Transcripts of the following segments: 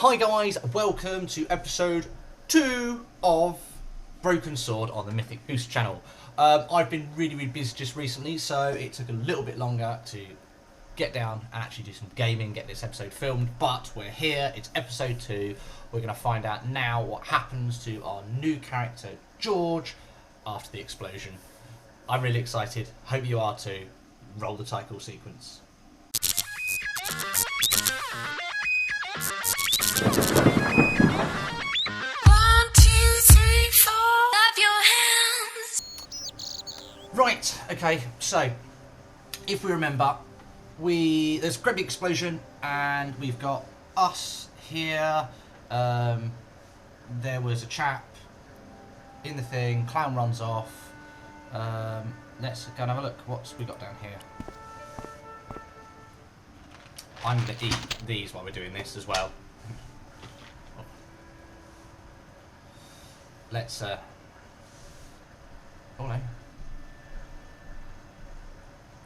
Hi guys, welcome to episode 2 of Broken Sword on the Mythic Booster Channel. I've been really busy just recently, so it took a little bit longer to get down and actually do some gaming, get this episode filmed, but we're here, it's episode 2. We're going to find out now what happens to our new character, George, after the explosion. I'm really excited, hope you are too. Roll the title sequence. 1, 2, 3, 4. Clap your hands. Right, okay, so if we remember, there's a great big explosion and we've got us here. There was a chap in the thing, clown runs off. Let's go and have a look. What's we got down here? I'm going to eat these while we're doing this as well. Let's oh no.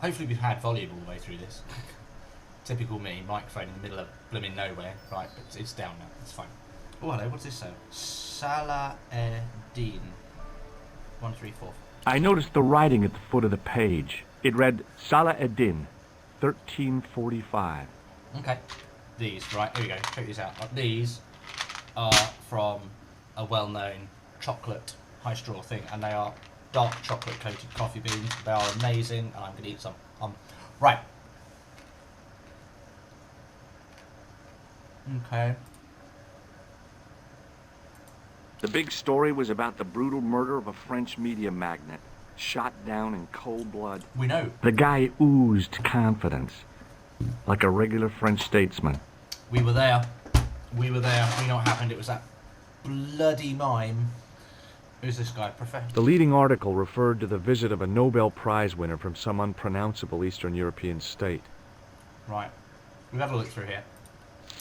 Hopefully we've had volume all the way through this. Typical me, microphone in the middle of blooming nowhere. Right, but it's down now, it's fine. Oh hello, what's this say? Salah Eddin. 1, 3, 4. I noticed the writing at the foot of the page. It read Salah Eddin, 1345. Okay. These, right, here we go, check these out. These are from a well-known chocolate high straw thing, and they are dark chocolate coated coffee beans. They are amazing, and I'm going to eat some. Right. Okay. The big story was about the brutal murder of a French media magnate, shot down in cold blood. We know. The guy oozed confidence, like a regular French statesman. We were there. We were there. We know what happened. It was that bloody mime. Who's this guy? Professor? The leading article referred to the visit of a Nobel Prize winner from some unpronounceable Eastern European state. Right. We've had a look through here.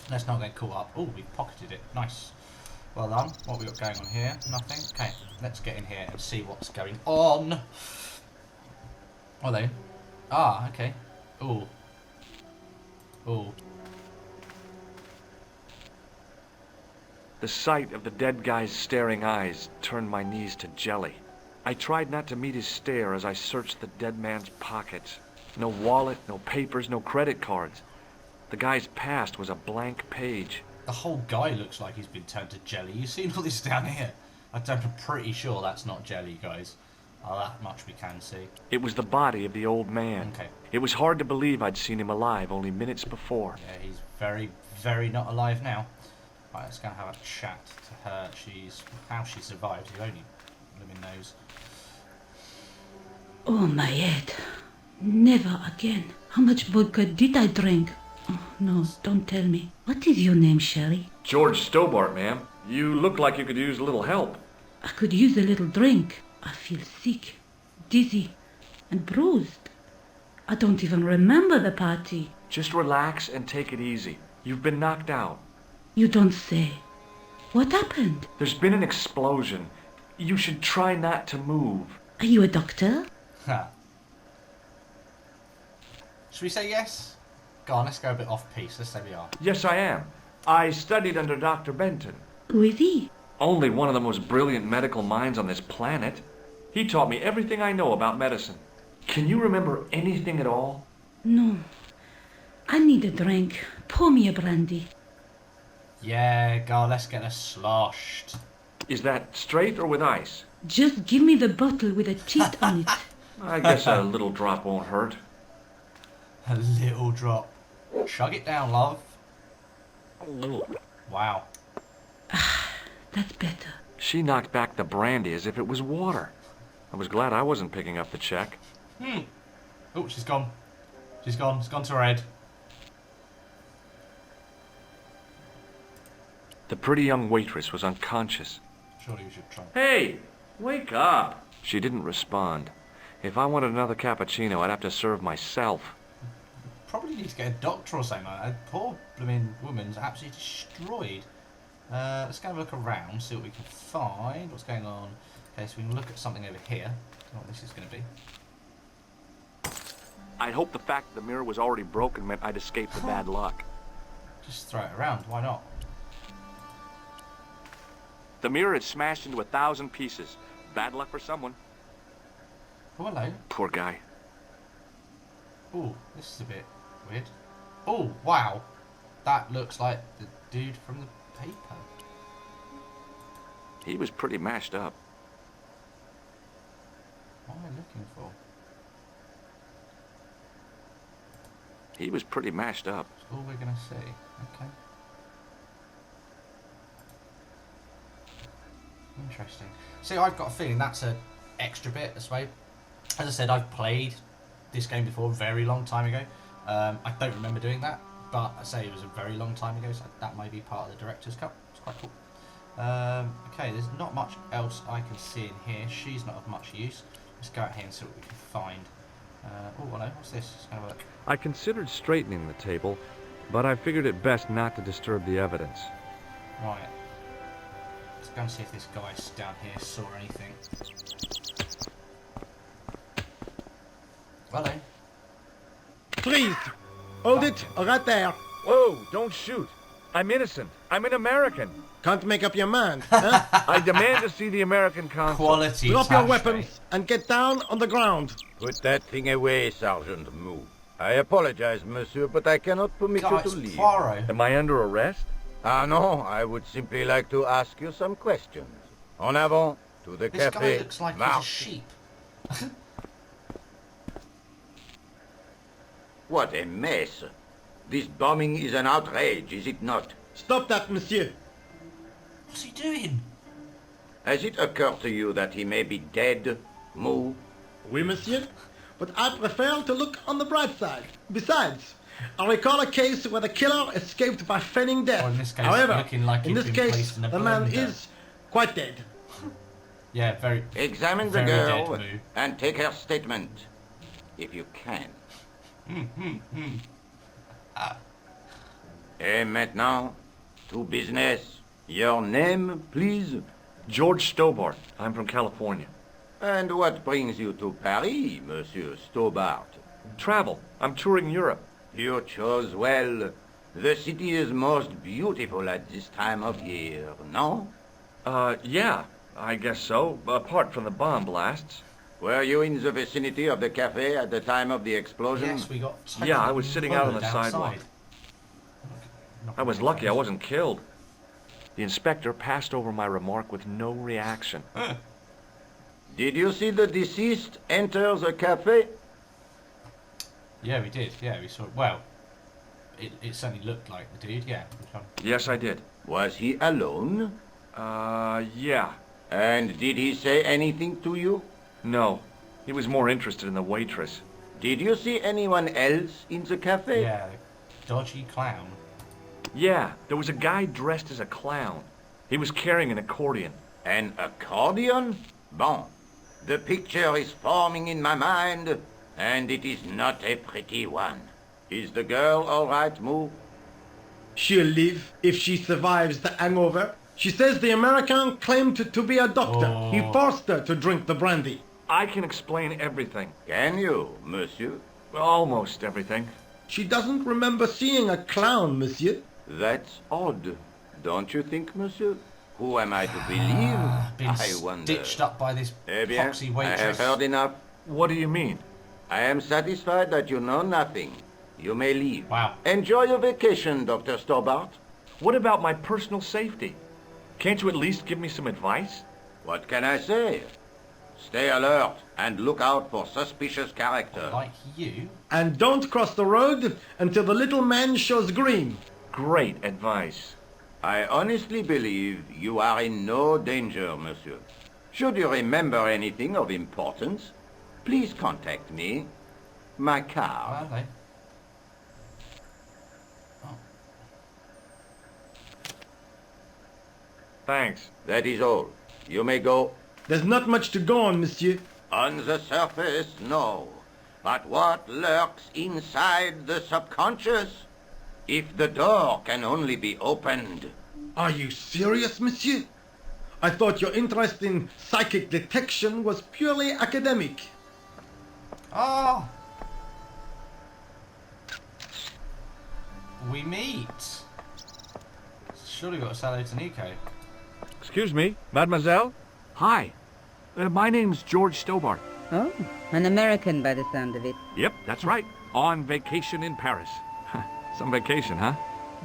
Let's not get caught up. Oh, we pocketed it. Nice. Well done. What have we got going on here? Nothing. Okay, let's get in here and see what's going on. Hello. Ah, okay. Ooh. Ooh. The sight of the dead guy's staring eyes turned my knees to jelly. I tried not to meet his stare as I searched the dead man's pockets. No wallet, no papers, no credit cards. The guy's past was a blank page. The whole guy looks like he's been turned to jelly. You seen all this down here? I'm pretty sure that's not jelly, guys. Oh, that much we can see. It was the body of the old man. Okay. It was hard to believe I'd seen him alive only minutes before. Yeah, he's very not alive now. Right, let's go and have a chat to her. How she survived. Who only living knows. Oh, my head. Never again. How much vodka did I drink? Oh, no, don't tell me. What is your name, Sherry? George Stobart, ma'am. You look like you could use a little help. I could use a little drink. I feel sick, dizzy, and bruised. I don't even remember the party. Just relax and take it easy. You've been knocked out. You don't say. What happened? There's been an explosion. You should try not to move. Are you a doctor? Ha. Should we say yes? Go on, let's go a bit off-piece. Let's say we are. Yes, I am. I studied under Dr. Benton. Who is he? Only one of the most brilliant medical minds on this planet. He taught me everything I know about medicine. Can you remember anything at all? No. I need a drink. Pour me a brandy. Yeah, go on, let's get us sloshed. Is that straight or with ice? Just give me the bottle with a teeth on it. I guess a little drop won't hurt. A little drop. Chug it down, love. Wow. That's better. She knocked back the brandy as if it was water. I was glad I wasn't picking up the check. Oh, she's gone. She's gone. It's gone to her head. The pretty young waitress was unconscious. Surely we should try. Hey, wake up! She didn't respond. If I wanted another cappuccino, I'd have to serve myself. Probably need to get a doctor or something like that. Poor blooming woman's absolutely destroyed. Let's go have a look around, see what we can find. What's going on? Okay, so we can look at something over here. I don't know what this is going to be. I'd hoped the fact that the mirror was already broken meant I'd escaped the bad luck. Just throw it around, why not? The mirror is smashed into 1,000 pieces. Bad luck for someone. Oh, hello. Poor guy. Oh, this is a bit weird. Oh, wow. That looks like the dude from the paper. He was pretty mashed up. What am I looking for? He was pretty mashed up. That's all we're going to see. Okay. Interesting. See, I've got a feeling that's an extra bit as well. As I said, I've played this game before a very long time ago. I don't remember doing that, but I say it was a very long time ago, so that may be part of the director's cut. It's quite cool. Okay, there's not much else I can see in here. She's not of much use. Let's go out here and see what we can find. Oh, hello. What's this? It's going to work. I considered straightening the table, but I figured it best not to disturb the evidence. Right. Let's go and see if this guy down here saw anything. Hello. Please, hold it right there. Whoa, don't shoot. I'm innocent. I'm an American. Can't make up your mind, huh? I demand to see the American consul. Quality. Drop your touch, weapons and get down on the ground. Put that thing away, Sergeant Moo. I apologize, monsieur, but I cannot permit God, you it's to leave. Poirot. Am I under arrest? Ah, no, I would simply like to ask you some questions. En avant, to the This guy cafe. looks like he's a Marche. sheep. What a mess. This bombing is an outrage, is it not? Stop that, monsieur. What's he doing? Has it occurred to you that he may be dead, Moo? Oui, monsieur. But I prefer to look on the bright side. Besides, I recall a case where the killer escaped by feigning death. Or in this case, However, looking like in he'd this been case, placed in a the man blender. is quite dead. Yeah, very. Examine the Very dead, girl Moo. and take her statement, if you can. Et maintenant, to business. Your name, please? George Stobart. I'm from California. And what brings you to Paris, Monsieur Stobart? Travel. I'm touring Europe. You chose well. The city is most beautiful at this time of year, no? Yeah, I guess so. Apart from the bomb blasts. Were you in the vicinity of the cafe at the time of the explosion? Yes, we got. Yeah, I was sitting out on the murdered outside. sidewalk. I was lucky I wasn't killed. The inspector passed over my remark with no reaction. Did you see the deceased enter the cafe? Yeah, we did. Yeah, we saw. Well, it certainly looked like the dude. Yeah. Yes, I did. Was he alone? Yeah. And did he say anything to you? No. He was more interested in the waitress. Did you see anyone else in the cafe? Yeah, the dodgy clown. Yeah, there was a guy dressed as a clown. He was carrying an accordion. An accordion? Bon. The picture is forming in my mind, and it is not a pretty one. Is the girl all right, Moo? She'll live if she survives the hangover. She says the American claimed to be a doctor. Oh. He forced her to drink the brandy. I can explain everything. Can you, monsieur? Almost everything. She doesn't remember seeing a clown, monsieur. That's odd. Don't you think, monsieur? Who am I to believe? Been I wonder. stitched up by this Eh bien, foxy I waitress. have heard enough. What do you mean? I am satisfied that you know nothing. You may leave. Wow. Enjoy your vacation, Dr. Stobart. What about my personal safety? Can't you at least give me some advice? What can I say? Stay alert and look out for suspicious character. Like you. And don't cross the road until the little man shows green. Great advice. I honestly believe you are in no danger, monsieur. Should you remember anything of importance, please contact me. My car. Are they? Oh. Thanks. That is all. You may go. There's not much to go on, monsieur. On the surface, no. But what lurks inside the subconscious? If the door can only be opened. Are you serious, monsieur? I thought your interest in psychic detection was purely academic. Ah! We meet. Surely got to say hello to Nico. Excuse me, mademoiselle? Hi. My name's George Stobart. Oh, an American by the sound of it. Yep, that's right. On vacation in Paris. Some vacation, huh?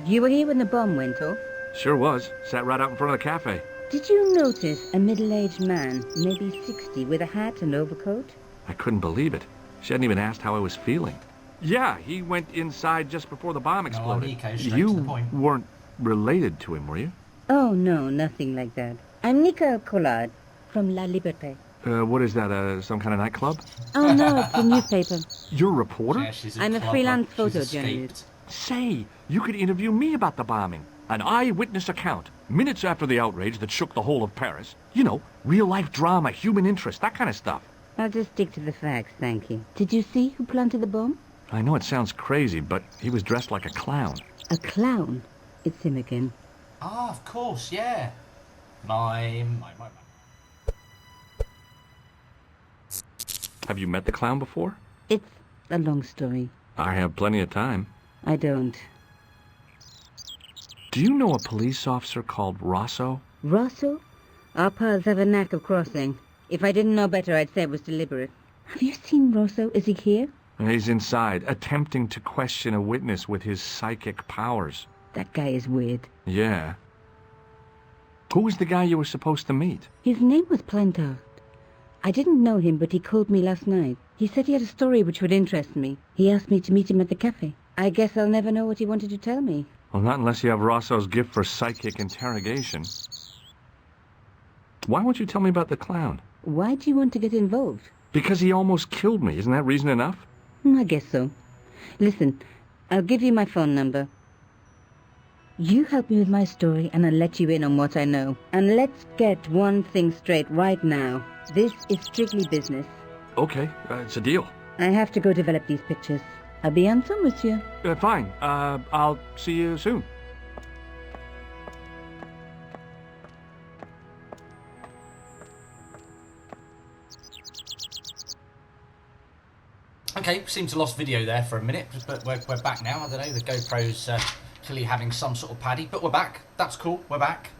You were here when the bomb went off? Sure was. Sat right out in front of the cafe. Did you notice a middle-aged man, maybe 60, with a hat and overcoat? I couldn't believe it. She hadn't even asked how I was feeling. Yeah, he went inside just before the bomb exploded. Nico, straight You to the point. weren't related to him, were you? Oh, no, nothing like that. I'm Nicole Collard from La Liberté. What is that, some kind of nightclub? Oh, no, it's a newspaper. You're a reporter? Yeah, she's I'm a clever. freelance She's photojournalist. escaped. Say, you could interview me about the bombing. An eyewitness account, minutes after the outrage that shook the whole of Paris. You know, real-life drama, human interest, that kind of stuff. I'll just stick to the facts, thank you. Did you see who planted the bomb? I know it sounds crazy, but he was dressed like a clown. A clown. It's him again. Ah, of course, yeah. Mime. Have you met the clown before? It's a long story. I have plenty of time. I don't. Do you know a police officer called Rosso? Rosso? Our paths have a knack of crossing. If I didn't know better, I'd say it was deliberate. Have you seen Rosso? Is he here? He's inside, attempting to question a witness with his psychic powers. That guy is weird. Yeah. Who was the guy you were supposed to meet? His name was Plantar. I didn't know him, but he called me last night. He said he had a story which would interest me. He asked me to meet him at the cafe. I guess I'll never know what he wanted to tell me. Well, not unless you have Rosso's gift for psychic interrogation. Why won't you tell me about the clown? Why do you want to get involved? Because he almost killed me. Isn't that reason enough? I guess so. Listen, I'll give you my phone number. You help me with my story and I'll let you in on what I know. And let's get one thing straight right now. This is strictly business. Okay, it's a deal. I have to go develop these pictures. À bientôt, monsieur. Fine. I'll see you soon. Okay, seems to lost video there for a minute, but we're back now. I don't know, the GoPro's clearly having some sort of paddy, but we're back. That's cool, we're back.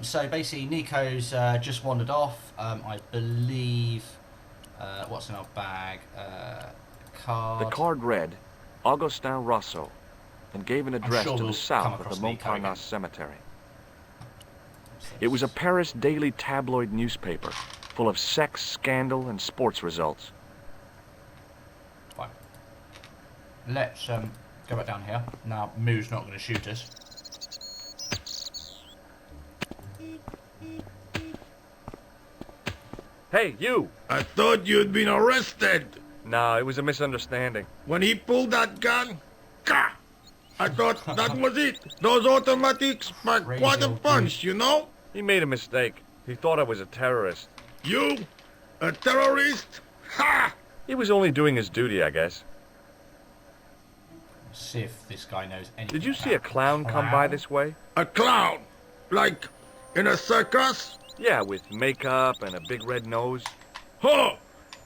So basically, Nico's just wandered off. I believe, what's in our bag? Card. The card read, Augustin Rosso, and gave an address sure to we'll the come south of across the Nico again. Montparnasse Cemetery. It was a Paris daily tabloid newspaper, full of sex, scandal, and sports results. Fine. Let's go back down here. Now, Moo's not going to shoot us. Hey, you! I thought you'd been arrested. No, it was a misunderstanding. When he pulled that gun, gah! I thought that was it. Those automatics pack Crazy quite a old punch, you know? He made a mistake. He thought I was a terrorist. You? A terrorist? Ha! He was only doing his duty, I guess. Let's see if this guy knows anything. Did you see a clown come by this way? A clown? Like in a circus? Yeah, with makeup and a big red nose. Huh!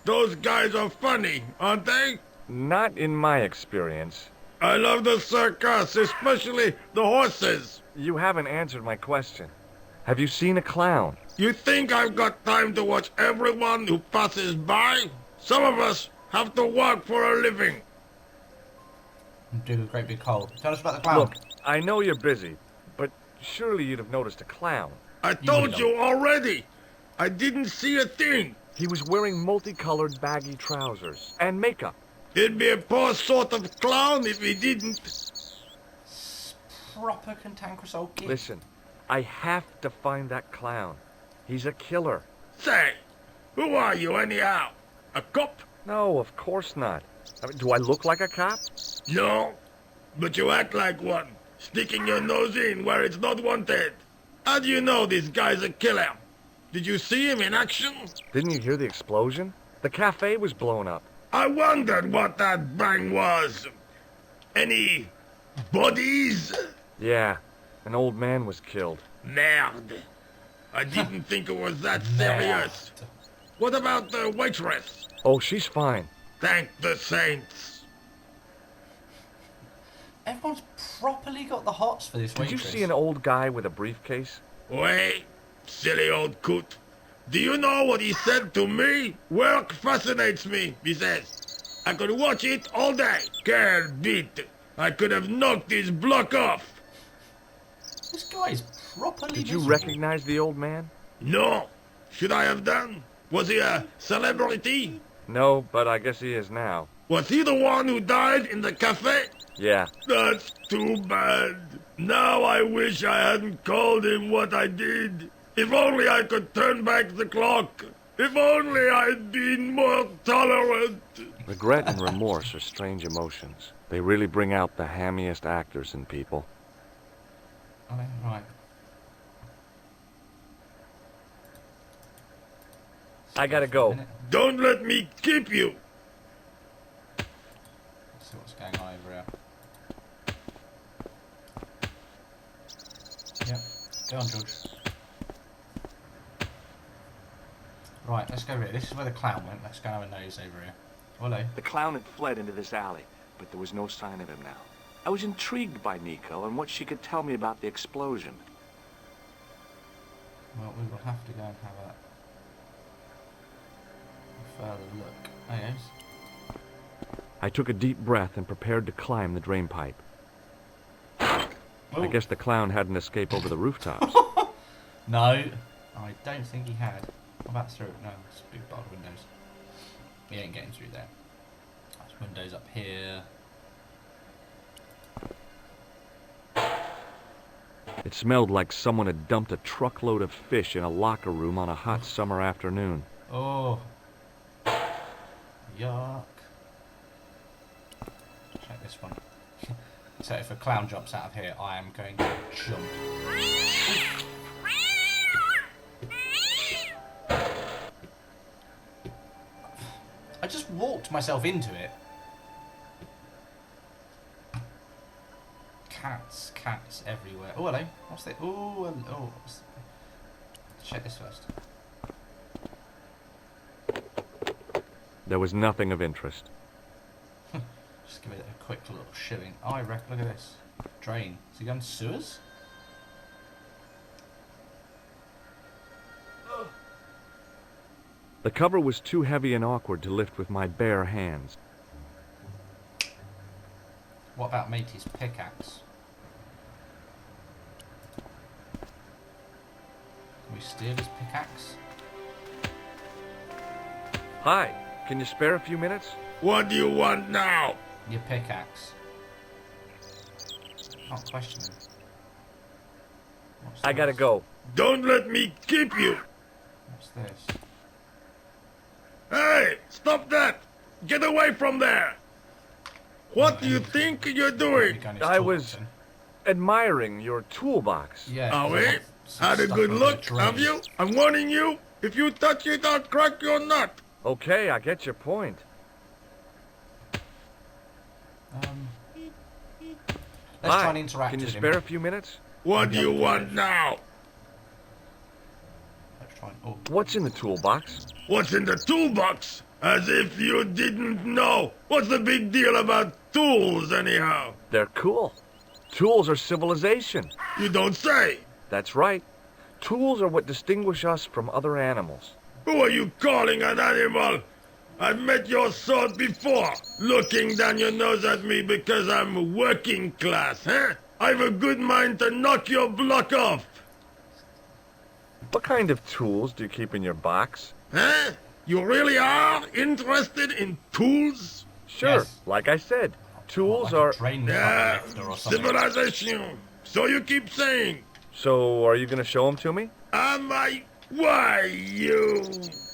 Those guys are funny, aren't they? Not in my experience. I love the circus, especially the horses. You haven't answered my question. Have you seen a clown? You think I've got time to watch everyone who passes by? Some of us have to work for a living. Do a great big hole. Tell us about the clown. Look, I know you're busy, but surely you'd have noticed a clown. I told you already. I didn't see a thing. He was wearing multicolored baggy trousers and makeup. He'd be a poor sort of clown if he didn't. Proper cantankerous old kid. Listen, I have to find that clown. He's a killer. Say, who are you anyhow? A cop? No, of course not. I mean, do I look like a cop? No, but you act like one, sticking your nose in where it's not wanted. How do you know this guy's a killer? Did you see him in action? Didn't you hear the explosion? The cafe was blown up. I wondered what that bang was. Any bodies? Yeah, an old man was killed. Merde. I didn't think it was that serious. What about the waitress? Oh, she's fine. Thank the saints. Everyone's properly got the hots for this Did you waitress. see an old guy with a briefcase? Wait, silly old coot. Do you know what he said to me? Work fascinates me, he says. I could watch it all day. Quel beat. I could have knocked his block off. This guy is properly Did you miserable. recognize the old man? No. Should I have done? Was he a celebrity? No, but I guess he is now. Was he the one who died in the cafe? Yeah. That's too bad. Now I wish I hadn't called him what I did. If only I could turn back the clock. If only I'd been more tolerant. Regret and remorse are strange emotions. They really bring out the hammiest actors in people. Okay, right. I gotta go. Don't let me keep you. Let's see what's going on over here. Yep. Go on, George. Right, let's go over here. This is where the clown went. Let's go have a nose over here. Hello. The clown had fled into this alley, but there was no sign of him now. I was intrigued by Nico and what she could tell me about the explosion. Well, we will have to go and have a further look. There he is. I took a deep breath and prepared to climb the drain pipe. I Oh. guess the clown hadn't escaped over the rooftops. No, I don't think he had. What about through? No, it's big barred windows. He ain't getting through there. There's windows up here. It smelled like someone had dumped a truckload of fish in a locker room on a hot summer afternoon. Oh. Yuck. Check this one. So if a clown jumps out of here, I am going to jump. I just walked myself into it. Cats everywhere. Oh, hello. What's that? Oh, oh. Check this first. There was nothing of interest. Just give it a quick little shiving. Oh, I reckon. Look at this. Drain. Is he going to sewers? The cover was too heavy and awkward to lift with my bare hands. What about Matey's pickaxe? Can we steal his pickaxe? Hi, can you spare a few minutes? What do you want now? Your pickaxe. Can't question him. What's I gotta this? go. Don't let me keep you. What's this? Hey, stop that! Get away from there! What do you think you're doing? I was admiring your toolbox. Yeah. Are we? some Had a stuff good on the look, drain. have you? I'm warning you. If you touch it, I'll crack your nut. Okay, I get your point. Let's Hi, try and interact can you with him. spare a few minutes? What do you want now? Let's try and... Oh. What's in the toolbox? What's in the toolbox? As if you didn't know. What's the big deal about tools, anyhow? They're cool. Tools are civilization. You don't say. That's right. Tools are what distinguish us from other animals. Who are you calling an animal? I've met your sort before, looking down your nose at me because I'm working class, huh? I've a good mind to knock your block off. What kind of tools do you keep in your box? Huh? You really are interested in tools? Sure, Yes. like I said, tools Like a are... drain Yeah, cover lifter or something. civilization. So you keep saying. So, are you gonna show them to me? Am I? Why, you?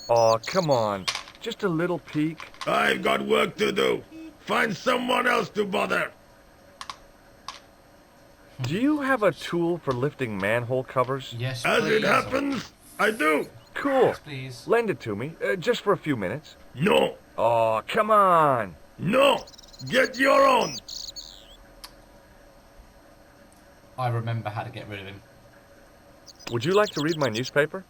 Aw, come on. Just a little peek. I've got work to do. Find someone else to bother. Do you have a tool for lifting manhole covers? Yes, As please. it happens, I do. Cool. Yes, please. Lend it to me, just for a few minutes. No, Aw, come on. no. Get your own. I remember how to get rid of him. Would you like to read my newspaper?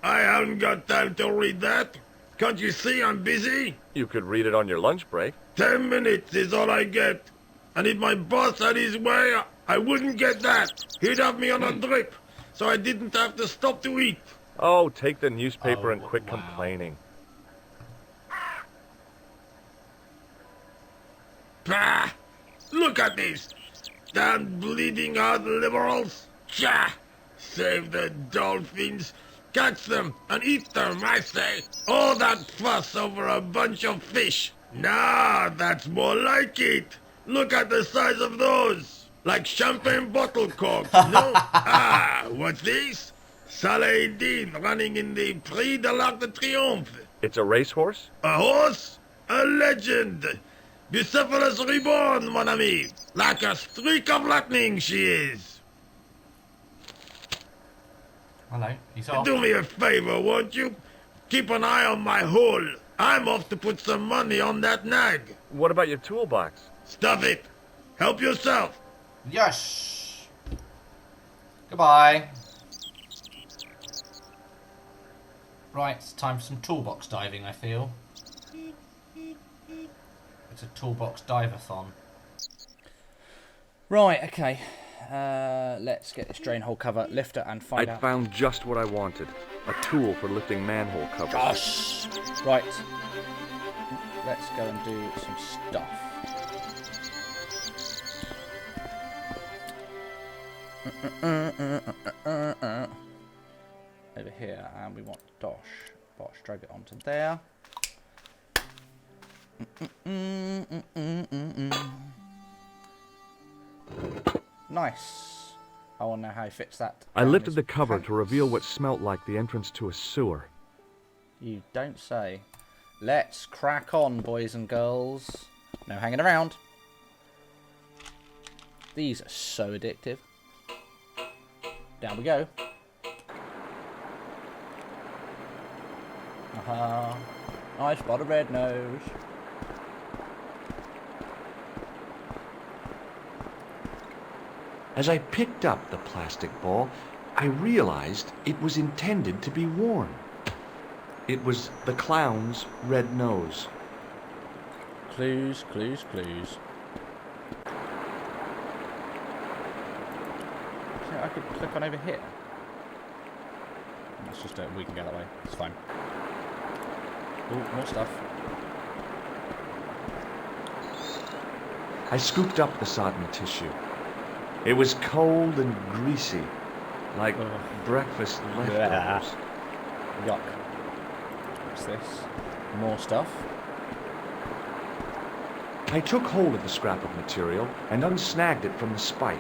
I haven't got time to read that. Can't you see I'm busy? You could read it on your lunch break. 10 minutes is all I get. And if my boss had his way, I wouldn't get that. He'd have me on a drip, so I didn't have to stop to eat. Oh, take the newspaper Oh, and quit wow. complaining. Bah! Look at this. Damn bleeding heart liberals. Tcha! Save the dolphins. Catch them and eat them, I say. All that fuss over a bunch of fish. Nah, that's more like it. Look at the size of those. Like champagne bottle corks, no? Ah, what's this? Saladin running in the Prix de l'Arc de Triomphe. It's a racehorse? A horse? A legend. Bucephalus reborn, mon ami. Like a streak of lightning she is. Hello, he's off. Do me a favor, won't you? Keep an eye on my hole. I'm off to put some money on that nag. What about your toolbox? Stuff it. Help yourself. Yes. Goodbye. Right, it's time for some toolbox diving, I feel. It's a toolbox dive-a-thon. Right, okay. Let's get this drain hole cover, lifter, and find I'd out. found just what I wanted. A tool for lifting manhole covers. Gosh! Right. Let's go and do some stuff. Over here, and we want Bosch. Drag it onto there. Nice. I want to know how he fits that. I down lifted his the cover pants. to reveal what smelt like the entrance to a sewer. You don't say. Let's crack on, boys and girls. No hanging around. These are so addictive. Down we go. I spot a red nose. As I picked up the plastic ball, I realized it was intended to be worn. It was the clown's red nose. Clues, clues, clues. So I could click on over here. Let's just do it. We can go that way. It's fine. Oh, more stuff. I scooped up the sodden tissue. It was cold and greasy, like Ugh. breakfast leftovers. Yuck. What's this? More stuff. I took hold of the scrap of material and unsnagged it from the spike.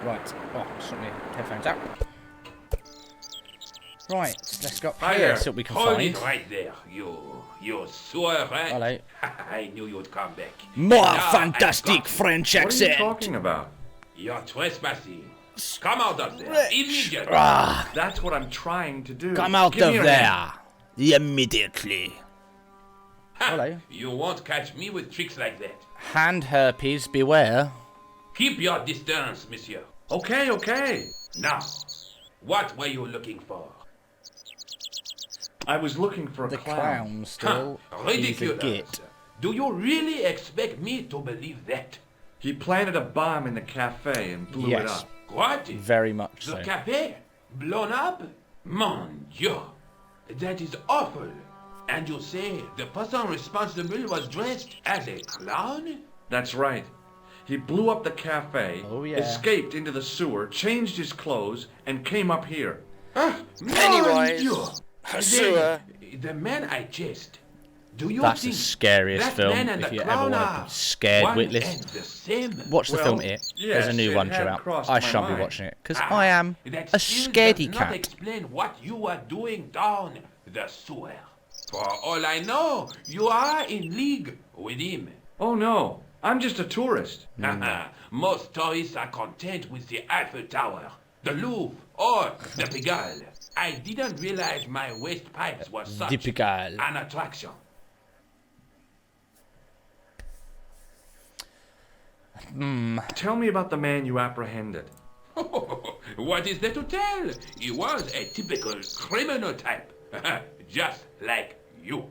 Right. Oh, sort my headphones out. Right, let's go up Hi here, there. see what we can Hold find. it right there. You sewer rat. Hello. I knew you'd come back. More Now fantastic I've got French What are you accent. talking about? you. You're trespassing. Come out of there Rich. immediately. Ah, That's what I'm trying to do. come out Give of me your there hand. immediately. Ha, Hello. You won't catch me with tricks like that. Hand herpes, beware. Keep your distance, monsieur. Okay, okay. Now, what were you looking for? I was looking for a The clown. clown still. He's a Ridiculous. git. Do you really expect me to believe that? He planted a bomb in the cafe and blew it Yes. up. What? Very much The so. cafe? Blown up? Mon Dieu! That is awful. And you say the person responsible was dressed as a clown? That's right. He blew up the cafe, Oh, yeah. escaped into the sewer, changed his clothes, and came up here. Pennywise, Mon Dieu. a sewer. The man I chased. Do you That's the think scariest that film man and if the you ever clown want to are be scared one witless. and the same? Watch the Well, film It. There's a yes, new it one had due out. crossed I my shan't be mind. watching it because Ah, I am that a still scaredy does not cat. explain what you are doing down the sewer. For all I know, you are in league with him. Oh no, I'm just a tourist. Most tourists are content with the Eiffel Tower, the Louvre, or the Pigalle. I didn't realize my waste pipes were such The Pigalle. an attraction. Tell me about the man you apprehended. What is there to tell? He was a typical criminal type. just like you.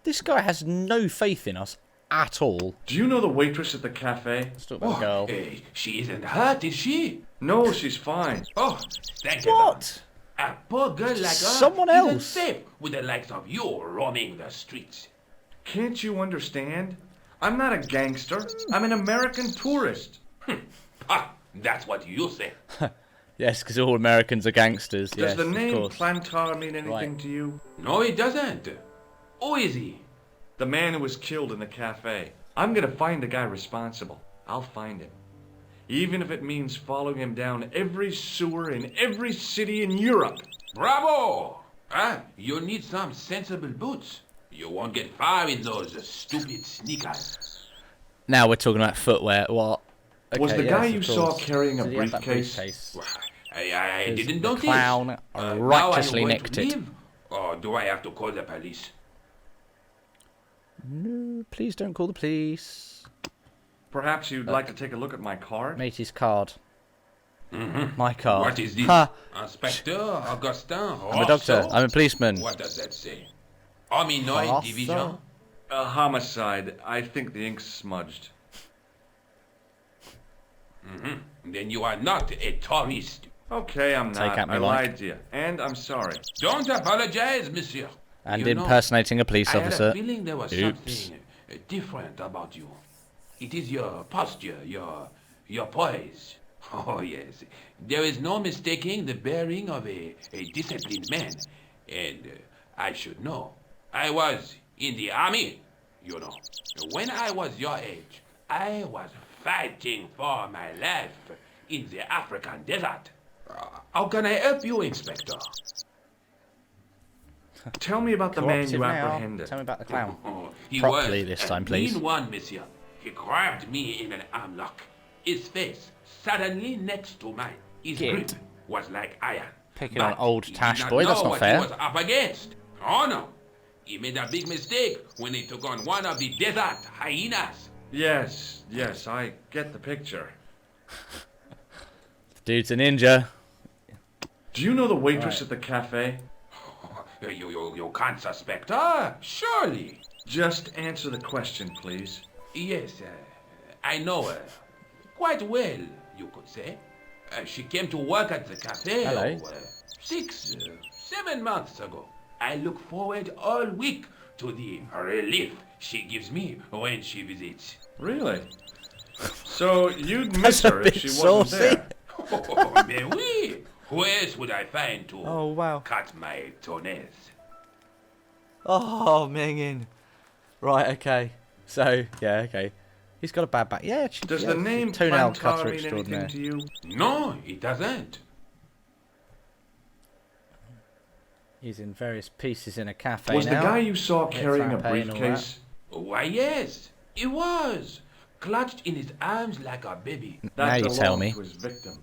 This guy has no faith in us at all. Do you know the waitress at the cafe? Let's talk about the girl. She isn't hurt, is she? No, she's fine. Oh, thank you. What? A poor girl like her Someone isn't else. safe with the likes of you roaming the streets. Can't you understand? I'm not a gangster. I'm an American tourist. Ah, that's what you say. Yes, because all Americans are gangsters. Does Yes, the name of course. Plantar mean anything Right. to you? No, it doesn't. Who is he? The man who was killed in the cafe. I'm gonna find the guy responsible. I'll find him. Even if it means following him down every sewer in every city in Europe. Bravo! Ah, you need some sensible boots. You won't get far in those stupid sneakers. Now we're talking about footwear. What? Okay, Was the yes, guy of you course. saw carrying a Did he have that briefcase? I didn't The notice. clown Now are you righteously going nicked to it. leave? Or do I have to call the police? No, please don't call the police. Perhaps you'd like to take a look at my card? Matey's card. My card. What is this? Ha! Inspector Augustin I'm a doctor. Rousseau? I'm a policeman. What does that say? Hominoid Rousseau? division? A homicide. I think the ink's smudged. Then you are not a tourist. Okay, I'm Take not. out my I mic. lied to you. And I'm sorry. Don't apologize, monsieur. And You know, impersonating a police I had officer. a feeling there was Oops. something different about you. It is your posture, your poise. Oh, yes. There is no mistaking the bearing of a disciplined man. And I should know. I was in the army, you know. When I was your age, I was fighting for my life in the African desert. How can I help you, Inspector? Tell me about the man Cooperative you now. apprehended. Tell me about the clown. Oh, he Properly was this a time, please. mean one, monsieur. He grabbed me in an arm lock. His face suddenly next to mine. His Git. grip was like iron. Picking on But old he Tash did not boy, know that's not what fair. He was up against. Oh no, he made a big mistake when he took on one of the desert hyenas. Yes, I get the picture. Dude's a ninja. Do you know the waitress at the cafe? You can't suspect her, surely. Just answer the question, please. Yes, I know her. Quite well, you could say. She came to work at the cafe Hello. 7 months ago. I look forward all week to the relief she gives me when she visits. Really? So you'd That's miss a her bit if she wasn't saucy. there? Oh, mais oui. Who else would I find to Oh, wow. cut my toenails? Oh, Mingin. Right, okay. So, yeah, okay. He's got a bad back. Yeah, Does yeah, the name toenail Plantar cutter mean anything extraordinaire. to you? No, it doesn't. He's in various pieces in a cafe Was now. the guy you saw carrying a frappe and all briefcase? Why, yes, it was. Clutched in his arms like a baby. Now you belonged tell me. to his victim.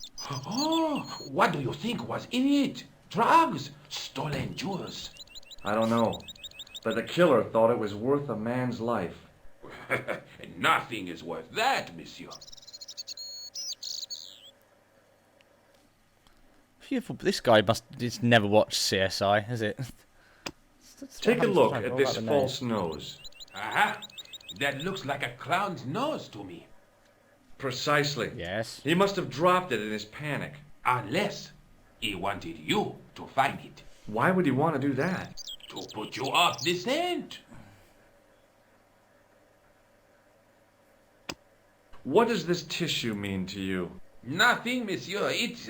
Oh, what do you think was in it? Drugs? Stolen jewels? I don't know. But the killer thought it was worth a man's life. Nothing is worth that, monsieur. This guy he's never watched CSI, has it? Take a look at What this about the false nose. Aha! That looks like a clown's nose to me. Precisely. Yes. He must have dropped it in his panic. Unless he wanted you to find it. Why would he want to do that? To put you off the scent. What does this tissue mean to you? Nothing, monsieur. It's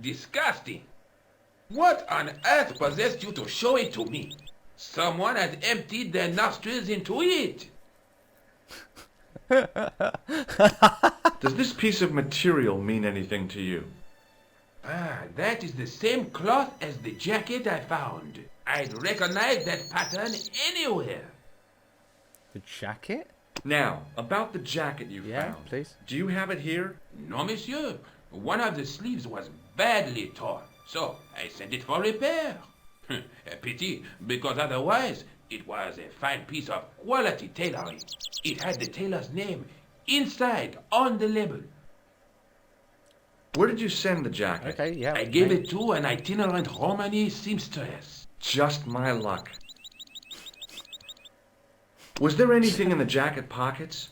disgusting. What on earth possessed you to show it to me? Someone has emptied their nostrils into it. Does this piece of material mean anything to you? Ah, that is the same cloth as the jacket I found. I'd recognize that pattern anywhere. The jacket? Now, about the jacket you Yeah, found. please. Do you have it here? No, monsieur. One of the sleeves was badly torn, so I sent it for repair. A pity, because otherwise it was a fine piece of quality tailoring. It had the tailor's name inside on the label. Where did you send the jacket? Okay, yeah. I gave it to an itinerant Romani seamstress. Just my luck. Was there anything in the jacket pockets?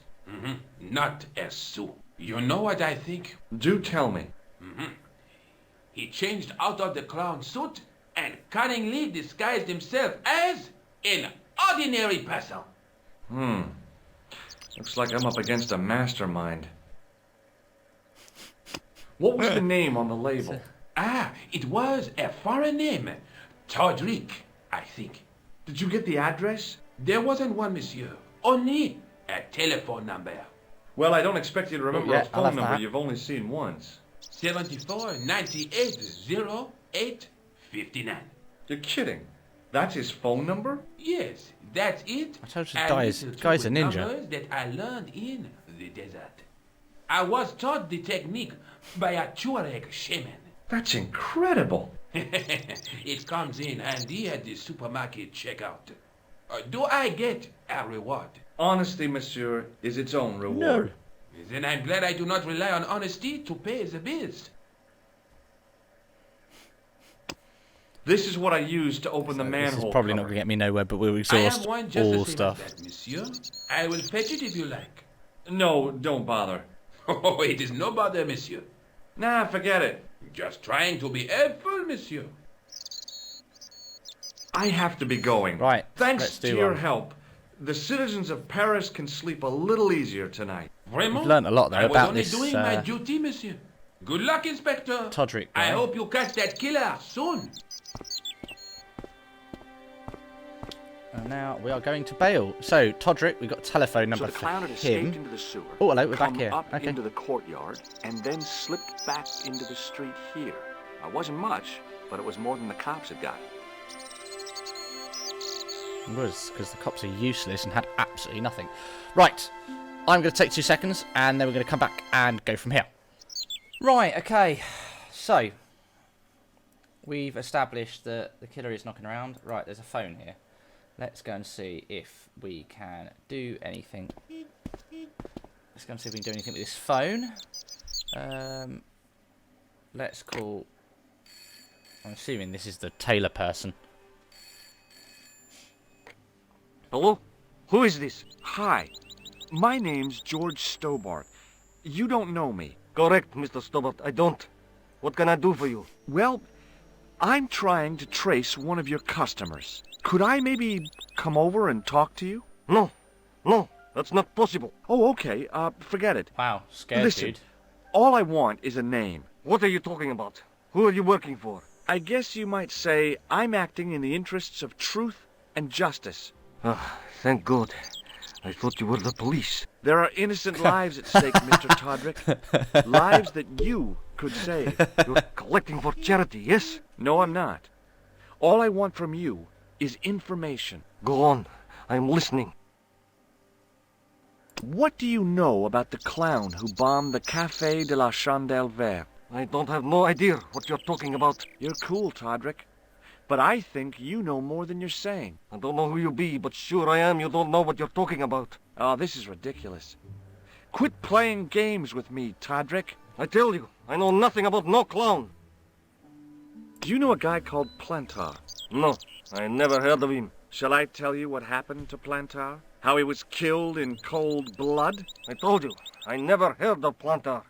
Not a sou. You know what I think? Do tell me. He changed out of the clown suit and cunningly disguised himself as an ordinary person. Looks like I'm up against a mastermind. What was the name on the label? It was a foreign name. Todrick, I think. Did you get the address? There wasn't one, monsieur. Only a telephone number. Well, I don't expect you to remember yeah, a I'll phone have number that. you've only seen once. 74 98 08 59. You're kidding. That's his phone number? Yes, that's it. I told you, And guy's little a trick ninja. numbers that I learned in the desert. I was taught the technique by a Tuareg shaman. That's incredible. It comes in handy at the supermarket checkout. Do I get a reward? Honesty, monsieur, is its own reward. Then I'm glad I do not rely on honesty to pay the bills. This is what I used to open the manhole This is probably not cover. going to get me nowhere, but we'll I exhaust have one just all the same stuff. as that, monsieur. I will fetch it if you like. No, don't bother. Oh, it is no bother, monsieur. Nah, forget it. Just trying to be helpful, monsieur. I have to be going. Right, Thanks let's to do your one. help, the citizens of Paris can sleep a little easier tonight. Vraiment? We've learnt a lot, though, I was about only this, doing my duty, monsieur. Good luck, Inspector. Todrick I guy. hope you catch that killer soon. And now we are going to bail. So, Todrick, we've got a telephone number So the for clown had escaped him. into the sewer. Oh, hello, we're come back here. up Okay. into the courtyard, and then slipped back into the street here. It wasn't much, but it was more than the cops had got. It was, because the cops are useless and had absolutely nothing. Right, I'm going to take 2 seconds, and then we're going to come back and go from here. Right, okay. So, we've established that the killer is knocking around. Right, there's a phone here. Let's go and see if we can do anything. Let's go and see if we can do anything with this phone. Let's call... I'm assuming this is the tailor person. Hello? Who is this? Hi. My name's George Stobart. You don't know me. Correct, Mr. Stobart. I don't. What can I do for you? Well, I'm trying to trace one of your customers. Could I maybe come over and talk to you? No. No, that's not possible. Oh, okay. Forget it. Wow, scared Listen, dude. all I want is a name. What are you talking about? Who are you working for? I guess you might say I'm acting in the interests of truth and justice. Ah, thank God. I thought you were the police. There are innocent lives at stake, Mr. Todrick. Lives that you could save. You're collecting for charity, yes? No, I'm not. All I want from you is information. Go on. I'm listening. What do you know about the clown who bombed the Café de la Chandelle Verte? I don't have no idea what you're talking about. You're cool, Todrick. But I think you know more than you're saying. I don't know who you be, but sure I am you don't know what you're talking about. Oh, this is ridiculous. Quit playing games with me, Todrick. I tell you, I know nothing about no clown. Do you know a guy called Plantar? No, I never heard of him. Shall I tell you what happened to Plantar? How he was killed in cold blood? I told you, I never heard of Plantar.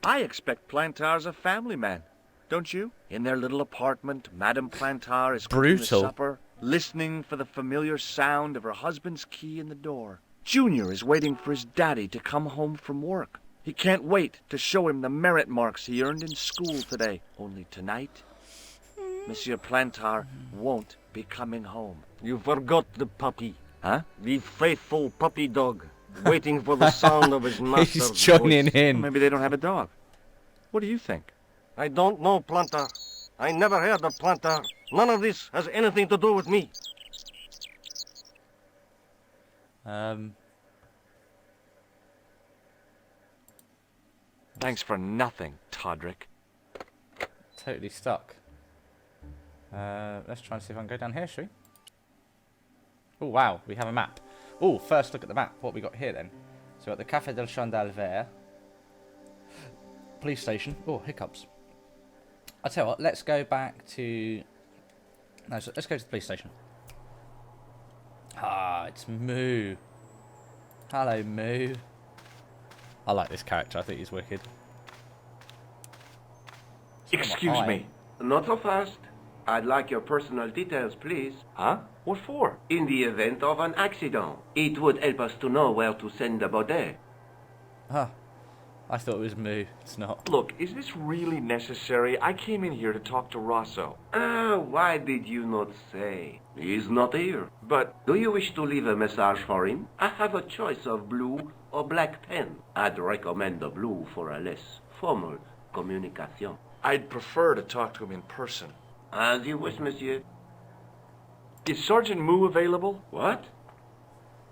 I expect Plantar's a family man. Don't you? In their little apartment, Madame Plantar is cooking the Brutal. supper, listening for the familiar sound of her husband's key in the door. Junior is waiting for his daddy to come home from work. He can't wait to show him the merit marks he earned in school today. Only tonight, Monsieur Plantar won't be coming home. You forgot the puppy. Huh? The faithful puppy dog, waiting for the sound of his master's He's joining voice. in. Maybe they don't have a dog. What do you think? I don't know, Plantar. I never heard of Plantar. None of this has anything to do with me. Thanks for nothing, Todrick. Totally stuck. Let's try and see if I can go down here, shall we? Oh, wow, we have a map. Oh, first look at the map. What we got here, then? So, we've got the Café del Chandelle Vert. police station. Oh, hiccups. I tell you what, let's go back to... No, let's go to the police station. Ah, it's Moo. Hello, Moo. I like this character. I think he's wicked. Excuse Hi. me. Not so fast. I'd like your personal details, please. Huh? What for? In the event of an accident, it would help us to know where to send the body. Ah, I thought it was Moo. It's not. Look, is this really necessary? I came in here to talk to Rosso. Why did you not say? He's not here. But Do you wish to leave a message for him? I have a choice of blue or black pen. I'd recommend the blue for a less formal communication. I'd prefer to talk to him in person. As you wish, monsieur. Is Sergeant Moo available? What?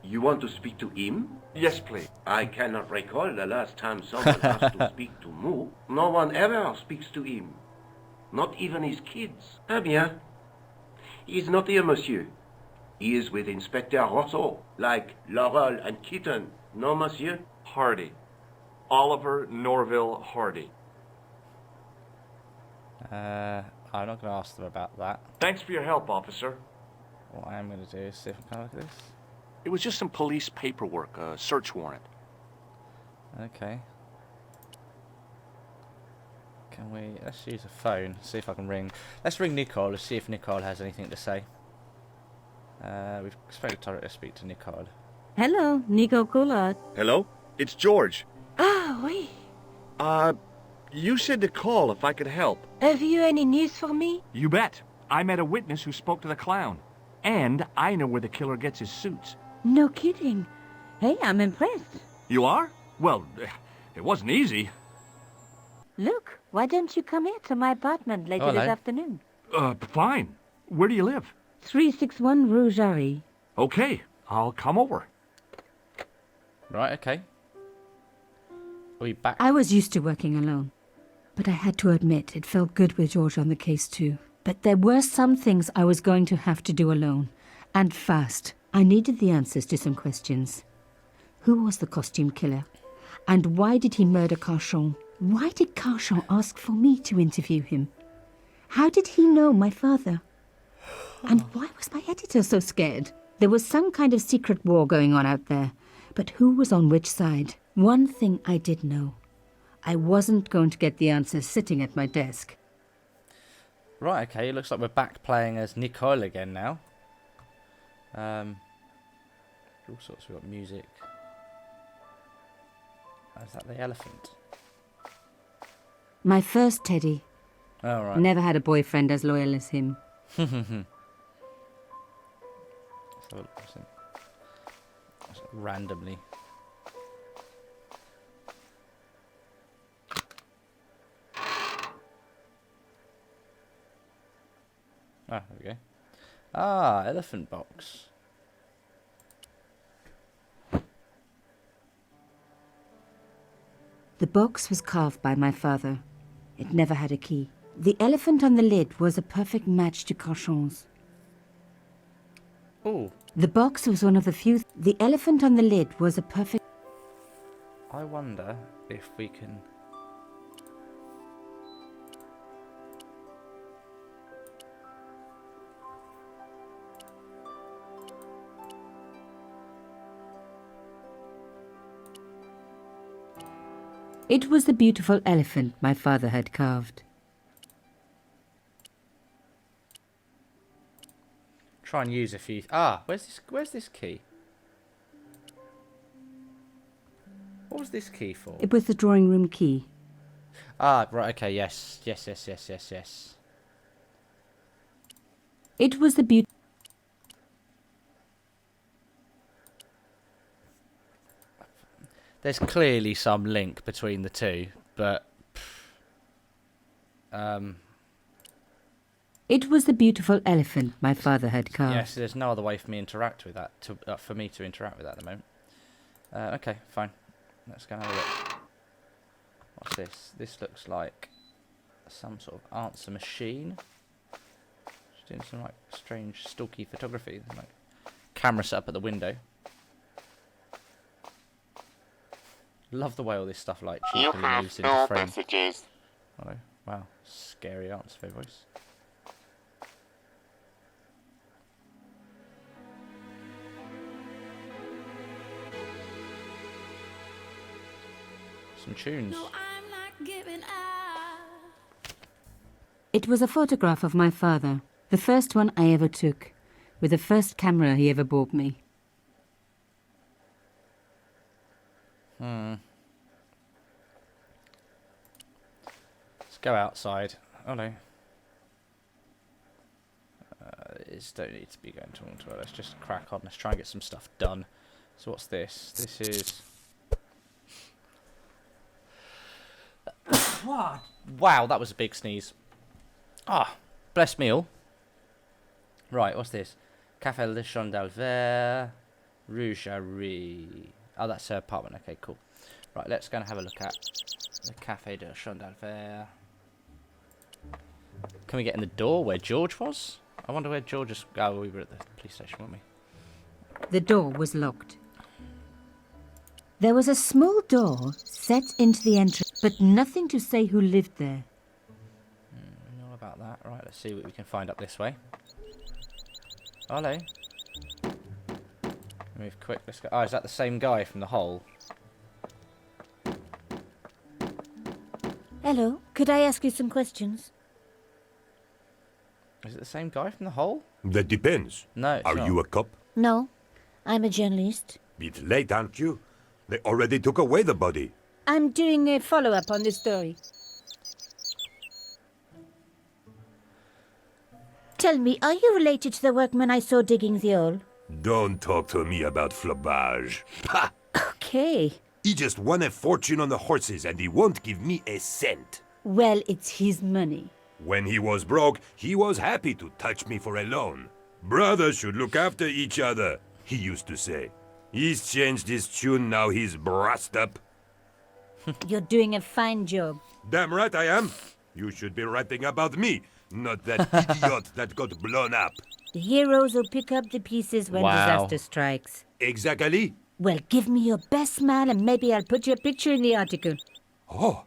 You want to speak to him? Yes, please. I cannot recall the last time someone asked to speak to Moo. No one ever speaks to him. Not even his kids. Eh bien. He is not here, monsieur. He is with Inspector Rosso, like Laurel and Kitten. No, monsieur? Hardy. Oliver Norville Hardy. I'm not going to ask them about that. Thanks for your help, officer. What I am going to do is see if I can look at this. It was just some police paperwork, a search warrant. Okay. Can we... Let's use a phone, see if I can ring... Let's ring Nicole, see if Nicole has anything to say. We've spoken to her to speak to Nicole. Hello, Nico Coulard. Hello? It's George. Ah, oui. You said to call if I could help. Have you any news for me? You bet. I met a witness who spoke to the clown. And I know where the killer gets his suits. No kidding. Hey, I'm impressed. You are? Well, it wasn't easy. Look, why don't you come here to my apartment later Hello. this afternoon? Fine. Where do you live? 361 Rue Jarry. Okay, I'll come over. Right, okay. Are we back? I was used to working alone, but I had to admit it felt good with George on the case too. But there were some things I was going to have to do alone, and fast. I needed the answers to some questions. Who was the costume killer? And why did he murder Carchon? Why did Carchon ask for me to interview him? How did he know my father? And why was my editor so scared? There was some kind of secret war going on out there, but who was on which side? One thing I did know. I wasn't going to get the answers sitting at my desk. Right, okay, it looks like we're back playing as Nicole again now. All sorts, we've got music. Oh, is that the elephant? My first Teddy. Oh, right. Never had a boyfriend as loyal as him. Let's have a look, just randomly. Ah, there we go. Ah, elephant box. The box was carved by my father. It never had a key. The elephant on the lid was a perfect match to Carchon's. Oh, The box was one of the few... The elephant on the lid was a perfect... I wonder if we can... It was the beautiful elephant my father had carved. Try and use a few... Ah, where's this key? What was this key for? It was the drawing room key. Ah, right, okay, yes. Yes. It was the beautiful... There's clearly some link between the two, but... It was the beautiful elephant my father had carved. Yes, there's no other way for me to interact with that. For me to interact with that at the moment. Okay, fine. Let's go and have a look. What's this? This looks like some sort of answer machine. Just doing some like strange stalky photography. Like camera set up at the window. Love the way all this stuff like You cheaply have moves into no frame. messages. Hello. Wow, scary answer voice. Some tunes. It was a photograph of my father, the first one I ever took, with the first camera he ever bought me. Let's go outside. Oh no. It don't need to be going to it. Let's just crack on. Let's try and get some stuff done. So what's this? This is... Wow, that was a big sneeze. Ah, bless me all. Right, what's this? Café Le Chandelier, Rougerie. Oh, that's her apartment. Okay, cool. Right, let's go and have a look at the Café de Chandelier. Can we get in the door where George was? I wonder where George is. Oh, we were at the police station, weren't we? The door was locked. There was a small door set into the entrance, but nothing to say who lived there. All about that. Right, let's see what we can find up this way. Hello. Move quick. Let's go. Oh, is that the same guy from the hole? Hello, could I ask you some questions? Is it the same guy from the hole? That depends. No, it's Are not. you a cop? No, I'm a journalist. Bit late, aren't you? They already took away the body. I'm doing a follow-up on this story. Tell me, are you related to the workman I saw digging the hole? Don't talk to me about flobage. Ha! Okay. He just won a fortune on the horses and he won't give me a cent. Well, it's his money. When he was broke, he was happy to touch me for a loan. Brothers should look after each other, he used to say. He's changed his tune, now he's brassed up. You're doing a fine job. Damn right I am. You should be writing about me, not that idiot that got blown up. The heroes will pick up the pieces when disaster strikes. Exactly. Well, give me your best smile and maybe I'll put your picture in the article. Oh,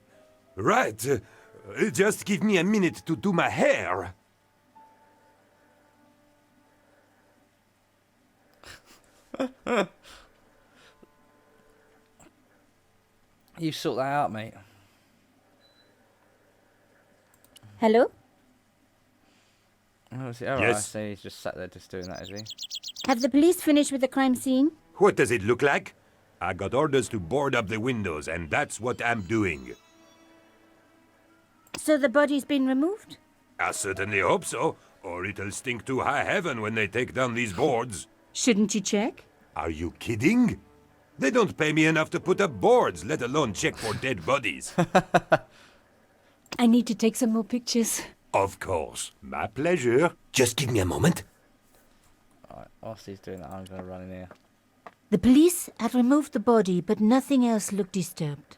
right. Just give me a minute to do my hair. You sort that out, mate. Hello? Oh, is he? Oh, Yes. I see. He's just sat there just doing that, is he? Have the police finished with the crime scene? What does it look like? I got orders to board up the windows, and that's what I'm doing. So the body's been removed? I certainly hope so, or it'll stink to high heaven when they take down these boards. Shouldn't you check? Are you kidding? They don't pay me enough to put up boards, let alone check for dead bodies. I need to take some more pictures. Of course. My pleasure. Just give me a moment. Alright, whilst he's doing that, I'm going to run in here. The police had removed the body, but nothing else looked disturbed.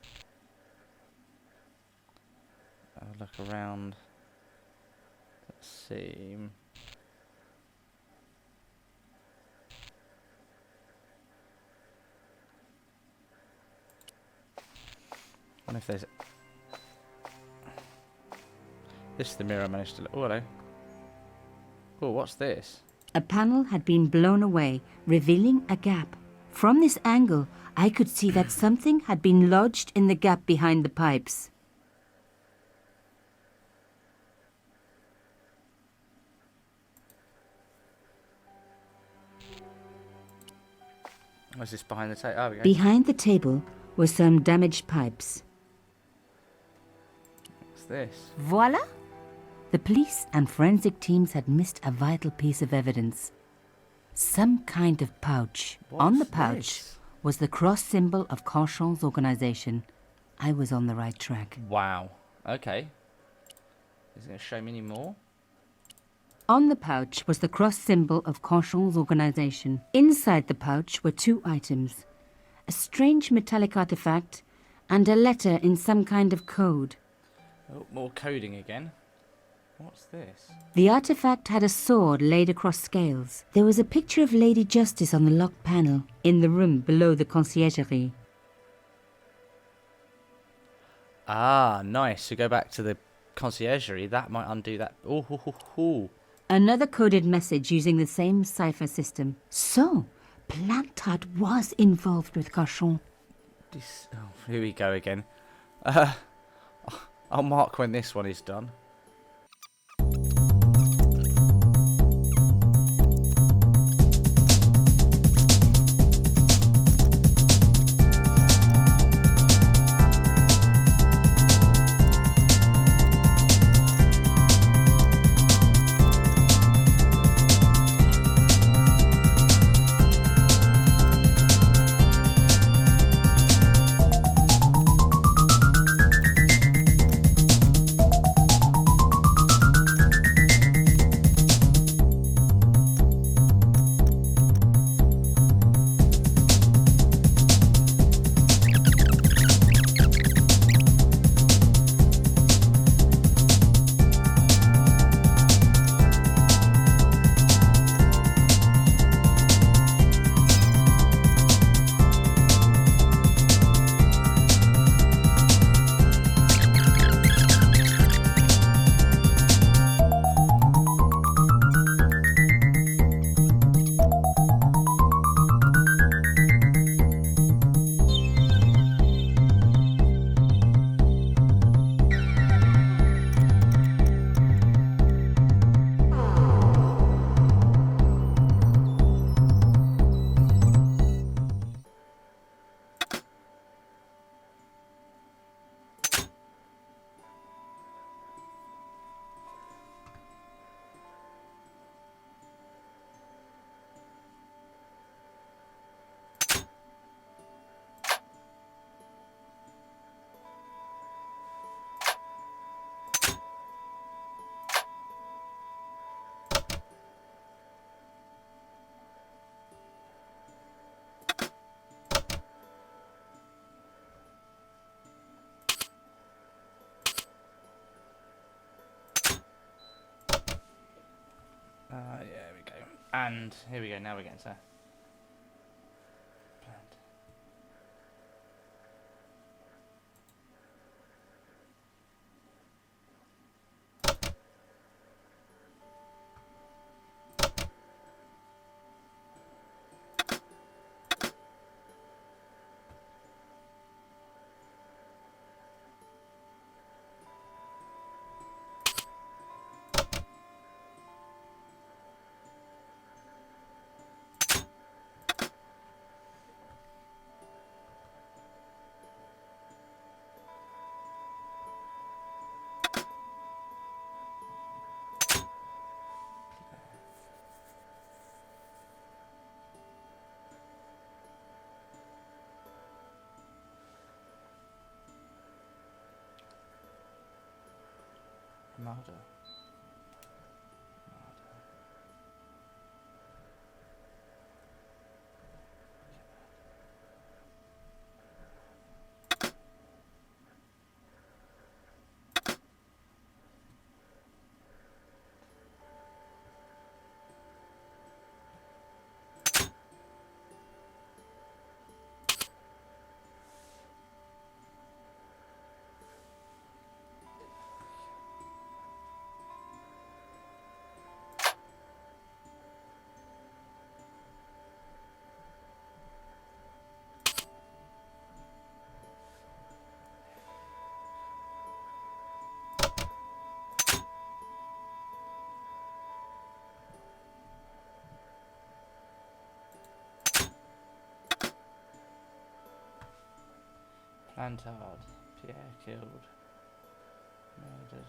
I'll look around. Let's see. I wonder if there's... This is the mirror I managed to look... Oh, hello. Oh, what's this? A panel had been blown away, revealing a gap. From this angle, I could see that something had been lodged in the gap behind the pipes. What's this behind the table? Oh, we go. Behind the table were some damaged pipes. What's this? Voila! The police and forensic teams had missed a vital piece of evidence. Some kind of pouch. On the pouch was the cross symbol of Cauchon's organization. I was on the right track. Wow. Okay. Is it going to show me any more? On the pouch was the cross symbol of Cauchon's organization. Inside the pouch were two items. A strange metallic artifact and a letter in some kind of code. Oh, more coding again. What's this? The artifact had a sword laid across scales. There was a picture of Lady Justice on the locked panel in the room below the conciergerie. Ah, nice. So go back to the conciergerie. That might undo that. Oh, ho, ho, ho. Another coded message using the same cipher system. So, Plantard was involved with Cochon. Here we go again. I'll mark when this one is done. Yeah, we go. And here we go. Now we're getting to Murder. Plantard. Pierre killed. Murdered.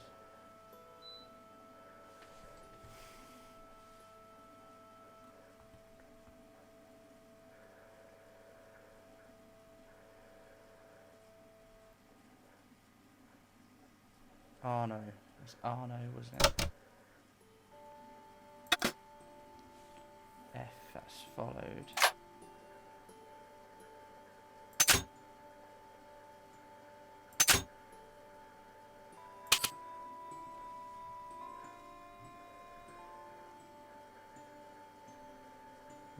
Arno. It was Arno, wasn't it? F, that's followed.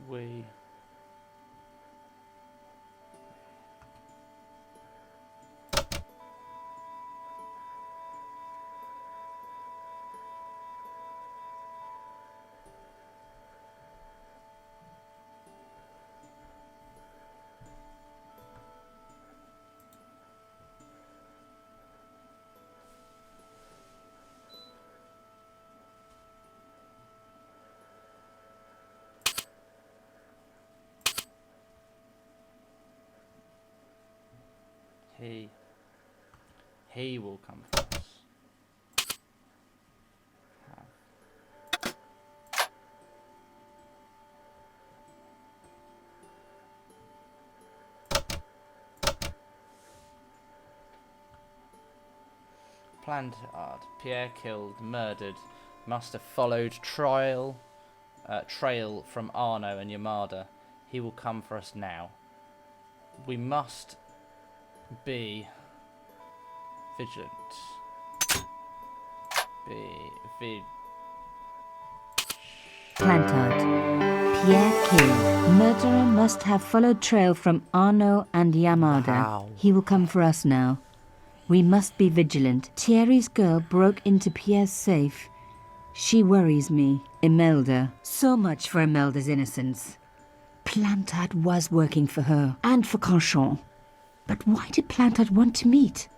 We. He will come for us. Plantard. Pierre killed, murdered. Must have followed trail from Arno and Yamada. He will come for us now. We must be vigilant. Plantard. Pierre killed. Murderer must have followed trail from Arno and Yamada. Wow. He will come for us now. We must be vigilant. Thierry's girl broke into Pierre's safe. She worries me. Imelda. So much for Imelda's innocence. Plantard was working for her, and for Canchon. But why did Plantard want to meet?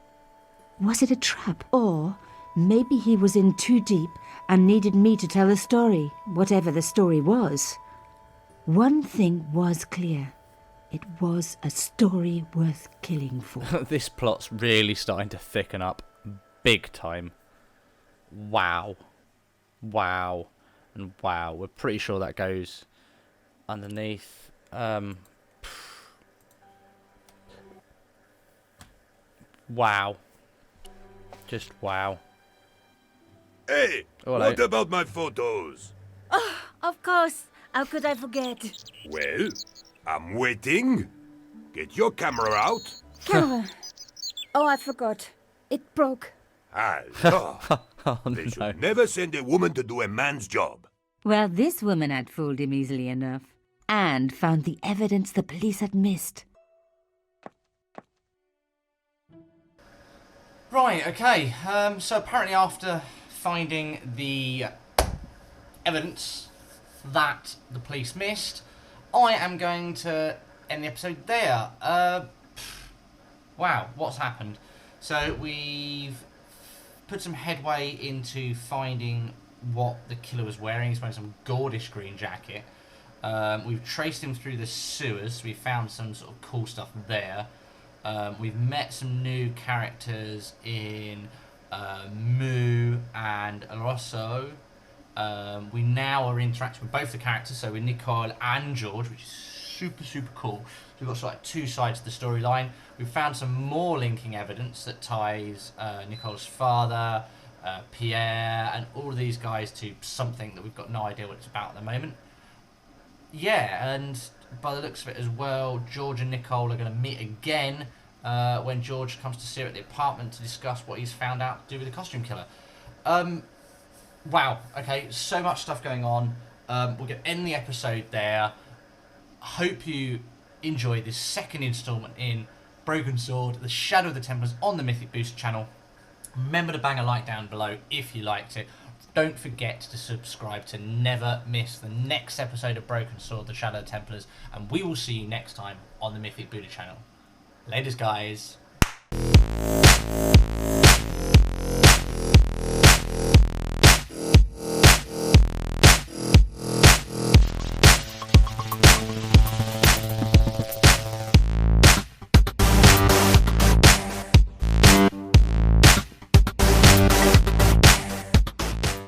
Was it a trap? Or maybe he was in too deep and needed me to tell the story, whatever the story was. One thing was clear. It was a story worth killing for. This plot's really starting to thicken up big time. Wow. Wow. And wow. We're pretty sure that goes underneath. Wow. Just wow. Hey, Hello. what about my photos? Oh, of course. How could I forget? Well, I'm waiting. Get your camera out. Camera. Oh, I forgot. It broke. Alors, Oh, they no. should never send a woman to do a man's job. Well, this woman had fooled him easily enough. And found the evidence the police had missed. Right, okay. So apparently after finding the evidence that the police missed, I am going to end the episode there. Wow, what's happened? So we've put some headway into finding what the killer was wearing. He's wearing some gorgeous green jacket. We've traced him through the sewers. We found some sort of cool stuff there. We've met some new characters in Moo and Rosso. We now are interacting with both the characters, so with Nicole and George, which is super, super cool. We've got sort of like two sides to the storyline. We've found some more linking evidence that ties Nicole's father, Pierre, and all of these guys to something that we've got no idea what it's about at the moment. Yeah, and by the looks of it as well, George and Nicole are going to meet again when George comes to see her at the apartment to discuss what he's found out to do with the costume killer. Wow, okay, so much stuff going on. We're going to end the episode there. Hope you enjoyed this second instalment in Broken Sword, The Shadow of the Templars on the Mythic Booster channel. Remember to bang a like down below if you liked it. Don't forget to subscribe to never miss the next episode of Broken Sword, The Shadow of the Templars, and we will see you next time on the Mythic Booster channel. Ladies, guys.